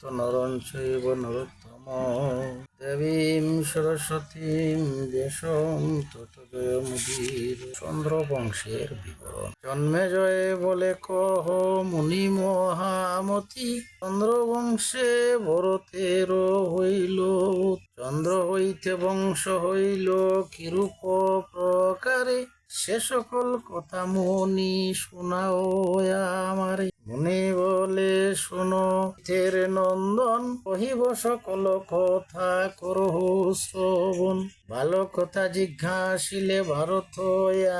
নরং চৈব নরোত্তমঃ দেবীং সরস্বতীং ব্যাসং ততো জয়মুদীর। চন্দ্রবংশের বিবরণ। জন্মেজয় বলে কহ মুনি মহামতি, চন্দ্রবংশে ভরতের হইল। চন্দ্র হইতে বংশ হইল কিরূপ প্রকারে, সে সকল কথা মুনি শোনাও আমারে। মুনি বলে শোনো মিথের নন্দন, কহিব সকল কথা করহ শ্রবণ। ভালো কথা জিজ্ঞাসিলে ভারত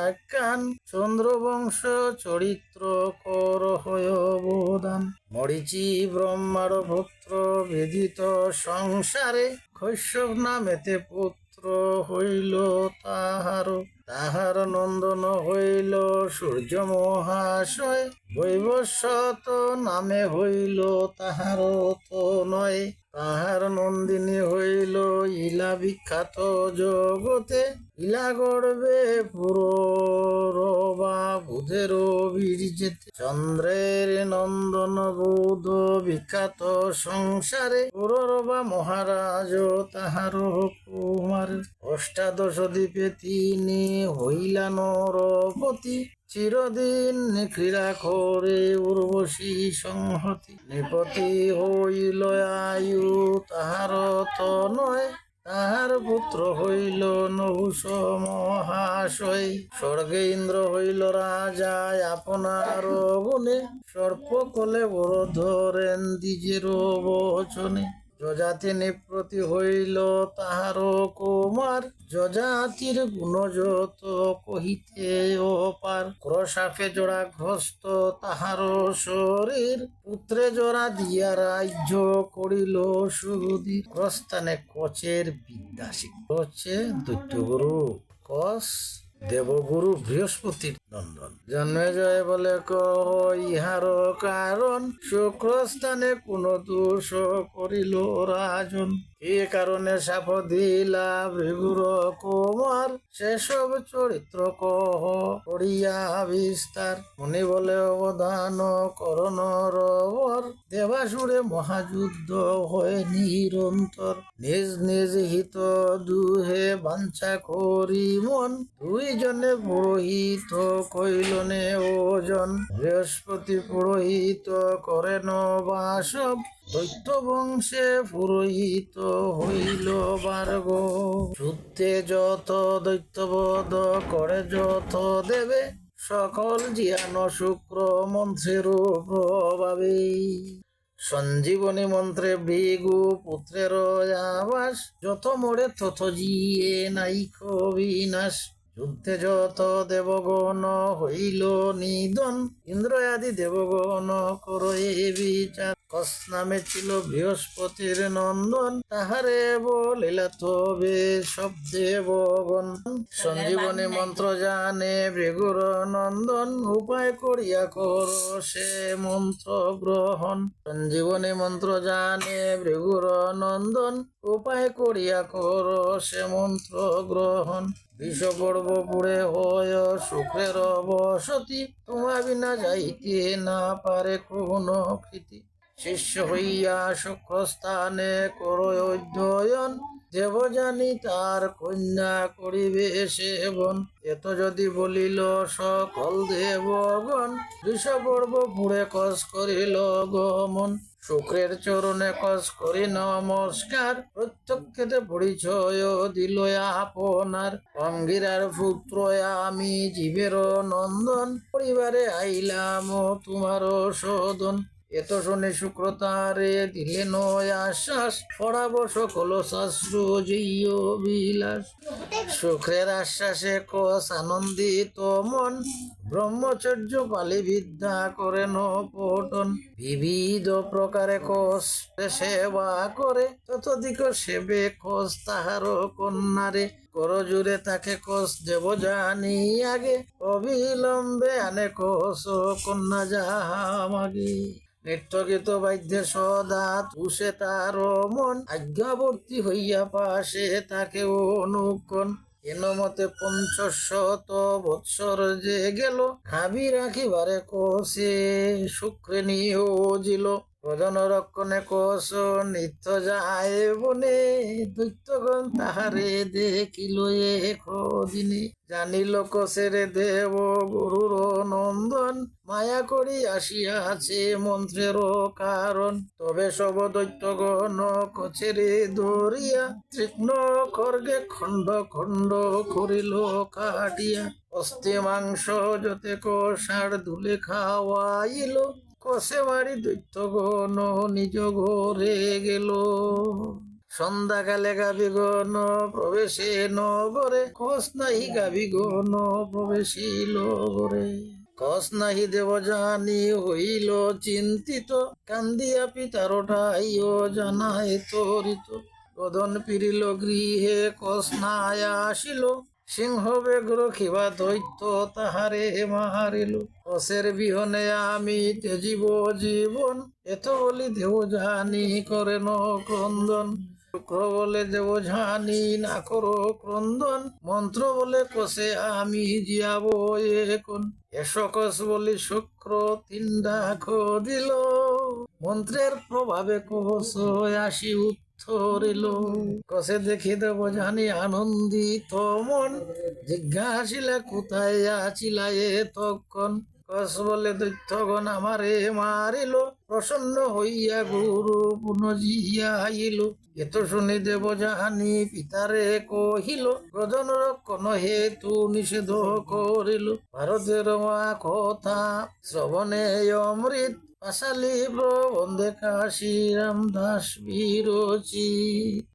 একখান, চন্দ্রবংশ চরিত্র করহ অবদান। মরিচি ব্রহ্মার পুত্র বিদিত সংসারে, কৈশ্যপ নামেতে পুত্র হইল তাহার নন্দন হইল সূর্য মহাশয়। বৈবস্বত নামে হইল তাহার নয়, তাহার নন্দিনী হইল ইলা বিখ্যাত জগতে। ইলা গর্বে পুরবা বুধের বীর্যেতে, চন্দ্রের নন্দন বুধ বিখ্যাত সংসারে। পুরবা মহারাজ তাহার কুমার, অষ্টাদশ দ্বীপে তিনি হইলা নরপতি। চিরদিন ক্রীড়া করে উর্বশী সংহতি, নিপতি হইল আয়ু তাহার নয়। তাহার পুত্র হইল নহুষ মহাশয়, স্বর্গে ইন্দ্র হইল রাজা আপনার গুণে। সর্প কলে বড় ধরেন দ্বিজের বচনে, যজাতি নিপ্রতি হইল তাহার কুমার। যজাতির গুণ যত কহিতে অপার, ক্রশাপে জোড়া ঘস্ত তাহার শরীর। পুত্রে জোড়া দিয়া রাজ্য করিল সুধীর, ক্রস্থানে কচের বিদ্যা শিক্ষছে দৈত্যগুরু। কস দেবগুরু বৃহস্পতির নন্দন। জন্মেজয় বলে কহ ইহার কারণ, শুক্রস্থানে কোন দোষ করিল রাজন। এ কারণে শাপ দিলা ভৃগুর কুমার, সেসব চরিত্র কহ করিয়া বিস্তার। মুনি বলে অবদান করণ রবর, দেবাসুরে মহাযুদ্ধ হয় নিরন্তর। নিজ নিজ হিত দুহে বাঞ্ছা করি মন, দুইজনে পুরোহিত কইলনে ওজন। বৃহস্পতি পুরোহিত করেন বাসব, দৈত্য বংশে পুরোহিত হইল ভার্গ। যুদ্ধে যত দৈত্যবধ করে যত দেবে, সকল জিয়ান শুক্র মন্ত্রের প্রভাবে। সঞ্জীবনী মন্ত্রে ভৃগু পুত্রের আবাস, যত মোড়ে তত জিয়ে নাইক বিনাশ। যুদ্ধে যত দেবগণ হইল নিধন, ইন্দ্র আদি দেবগণ করয়ে বিচার। কস নামে ছিল বৃহস্পতির নন্দন, তাহারে বলিলা তবে সব দেবগণ। সঞ্জীবনী মন্ত্র জানে ভৃগুর নন্দন, উপায় করিয়া কর সে মন্ত্র গ্রহণ। সঞ্জীবনী মন্ত্র জানে ভৃগুর নন্দন, উপায় করিয়া কর সে মন্ত্র গ্রহণ। বিষপর্ব পুড়ে হয় শুক্রের বসতি, তোমা বিনা যাইতে না পারে কোন কৃতি। শিষ্য হইয়া শুক্রস্থানে কর অধ্যয়ন, দেব জানি তার কন্যা করিবে সেবন। এত যদি বলিল সকল দেবগণ, বিষপর্ব পুড়ে কস করিল গমন। শুক্রের চরণে কস করি নমস্কার, প্রত্যক্ষেতে পরিচয় দিল আপনার। অঙ্গিরার পুত্র আমি জীবের নন্দন, পরিবারে আইলাম তোমার শোধন। এত শুনে শুক্র তারে দিলেন আশ্বাস, পড়াব সকল শাস্ত্র জয় বিলাস। শুক্রের আশ্বাসে কস আনন্দিত মন, ব্রহ্মচর্য পালি বিদ্যা করেন পটন। বিবিধ প্রকারে কস সেবা করে, ততদিক সেবে কস তাহার কন্যারে। করজুরে তাকে কস দেব জানি আগে, অবিলম্বে আনে কস কন্যা যাহা মাগে। নৃত্যগীত বাদ্যে সদা তুষে তার মন, আজ্ঞাবর্তী হইয়া পাশে তাকে অনুকন। এন মতে ৫০০ বৎসর যে গেল, খাবি রাখিবারে কষে শুক্রে নিয়োজিল। প্রজন রক্ষণে কোষ নিত্য যায় বনে, দৈত্যগণ তাহারে দেখিল এক দিনে। জানিল কোষের দেব গুরুর নন্দন, মায়া করি আসিয়াছে মন্ত্রের কারণ। তবে সব দৈত্যগণ কছেরে ধরিয়া, তীক্ষ্ণ খর্গে খণ্ড খণ্ড করিল কাটিয়া। অস্থি মাংস যতে কষার ধুলে খাওয়াইল, কষে মারি দৈত্যগণ নিজ ঘরে গেল। সন্ধ্যাকালে গাবিগণ প্রবেশে নগরে, কষ নাহি গাবিগণ প্রবেশিল ঘরে। কষ নাহি দেব জানি হইল চিন্তিত, কান্দিয়া পিতার ওঠাইও জানায় তরিত। গদন ফিরিল গৃহে, কষ নাই আসিল, সিংহ বেগ্র খিবা দৈত্য তাহারে মারিল। কষের বিহনে আমি তেজিব জীবন, এত বলি দেব জানি করেন ক্রন্দন। শুক্র বলে দেব জানি না করো ক্রন্দন, মন্ত্র বলে কষে আমি জিয়াব এখন। এসো কষ বলি শুক্র তিন ডাক দিল, মন্ত্রের প্রভাবে কষ আসি উত্তরিল। কষে দেখি দেব জানি আনন্দিত মন, জিজ্ঞাসিলা কোথায় আছিলা তখন। কষ বলে দৈত্যগণ আমারে মারিল, প্রসন্ন হইয়া গুরু পুনজিয়াইল। এত শুনি দেব জানি পিতারে কহিল, প্রজন রক্ষণ হেতু নিষেধ করিল। ভারতের মা কথা শ্রবণে অমৃত, পাশালি প্রবন্ধে কাশীরাম দাস বিরচিত।